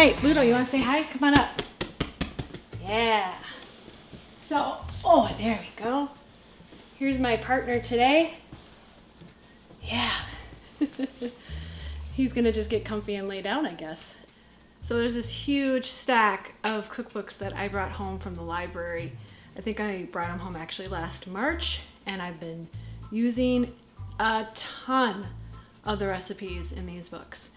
right, Ludo, you want to say hi? Come on up. Yeah. So, oh, there we go. Here's my partner today. Yeah. He's gonna just get comfy and lay down, I guess. So there's this huge stack of cookbooks that I brought home from the library. I think I brought them home actually last March, and I've been using a ton of the recipes in these books.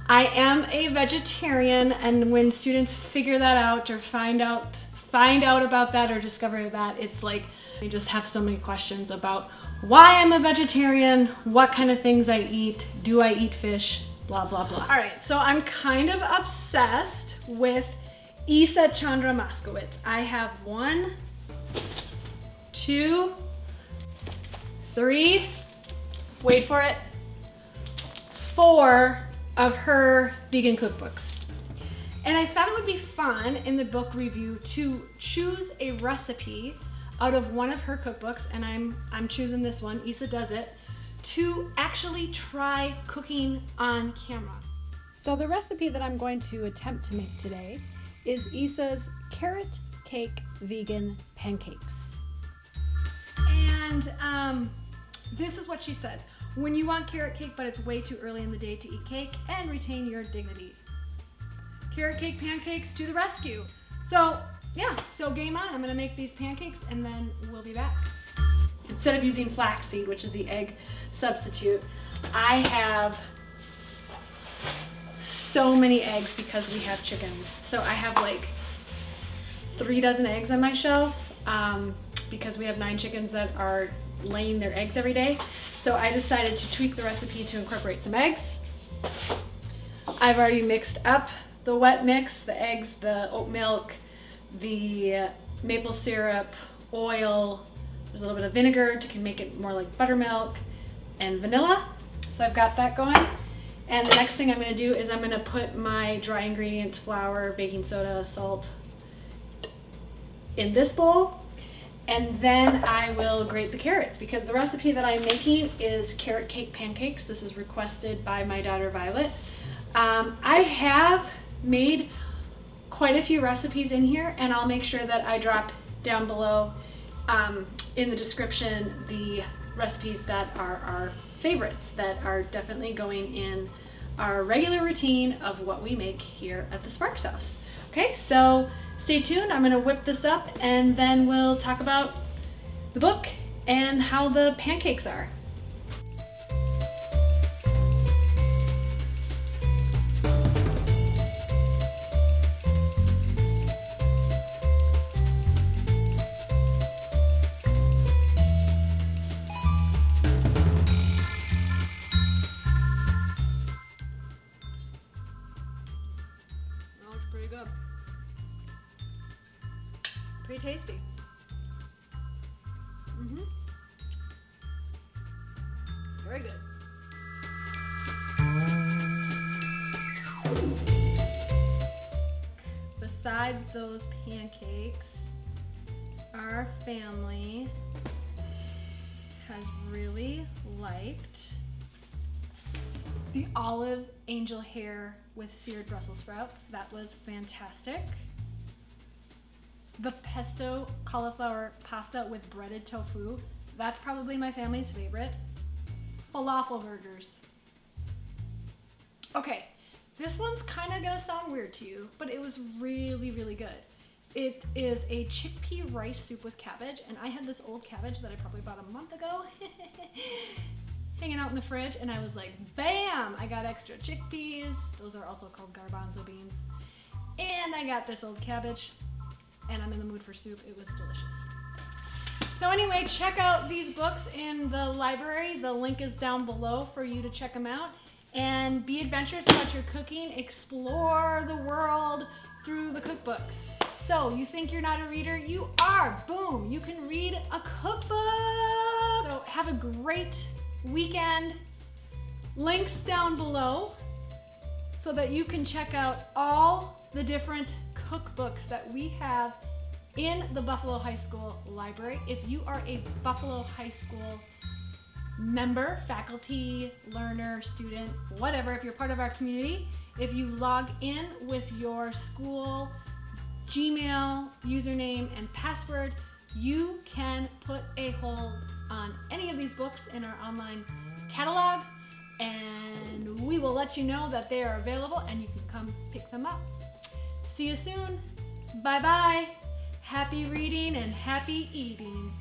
I am a vegetarian, and when students figure that out or find out about that or discover that, it's like they just have so many questions about why I'm a vegetarian, what kind of things I eat, do I eat fish, blah, blah, blah. All right, so I'm kind of obsessed with Chandra Moskowitz. I have 1, 2, 3, wait for it, 4 of her vegan cookbooks. And I thought it would be fun in the book review to choose a recipe out of one of her cookbooks, and I'm choosing this one, Isa Does It, to actually try cooking on camera. So the recipe that I'm going to attempt to make today is Isa's carrot cake vegan pancakes. And this is what she says: when you want carrot cake but it's way too early in the day to eat cake, and retain your dignity. Carrot cake pancakes to the rescue. So yeah, so game on. I'm gonna make these pancakes and then we'll be back. Instead of using flaxseed, which is the egg substitute, I have so many eggs because we have chickens. So I have like 3 dozen eggs on my shelf because we have 9 chickens that are laying their eggs every day. So I decided to tweak the recipe to incorporate some eggs. I've already mixed up the wet mix, the eggs, the oat milk, the maple syrup, oil. There's a little bit of vinegar to make it more like buttermilk, and vanilla. So I've got that going. And the next thing I'm gonna do is I'm gonna put my dry ingredients, flour, baking soda, salt, in this bowl. And then I will grate the carrots, because the recipe that I'm making is carrot cake pancakes. This is requested by my daughter Violet. I have made quite a few recipes in here, and I'll make sure that I drop down below in the description the recipes that are our favorites, that are definitely going in our regular routine of what we make here at the Sparks House. Okay, so stay tuned. I'm gonna whip this up and then we'll talk about the book and how the pancakes are. Pretty good. Pretty tasty. Very good. Besides those pancakes, our family has really liked the olive angel hair with seared Brussels sprouts. That was fantastic. The pesto cauliflower pasta with breaded tofu. That's probably my family's favorite. Falafel burgers. Okay, this one's kind of gonna sound weird to you, but it was really, really good. It is a chickpea rice soup with cabbage, and I had this old cabbage that I probably bought a month ago. Hanging out in the fridge, and I was like, bam! I got extra chickpeas. Those are also called garbanzo beans. And I got this old cabbage, and I'm in the mood for soup. It was delicious. So anyway, check out these books in the library. The link is down below for you to check them out. And be adventurous about your cooking. Explore the world through the cookbooks. So you think you're not a reader? You are! Boom! You can read a cookbook! So have a great weekend. Links down below so that you can check out all the different cookbooks that we have in the Buffalo High School library. If you are a Buffalo High School member, faculty, learner, student, whatever, if you're part of our community if you log in with your school Gmail username and password, you can put a hold on any of these books in our online catalog, and we will let you know that they are available and you can come pick them up. See you soon. Bye bye. Happy reading and happy eating.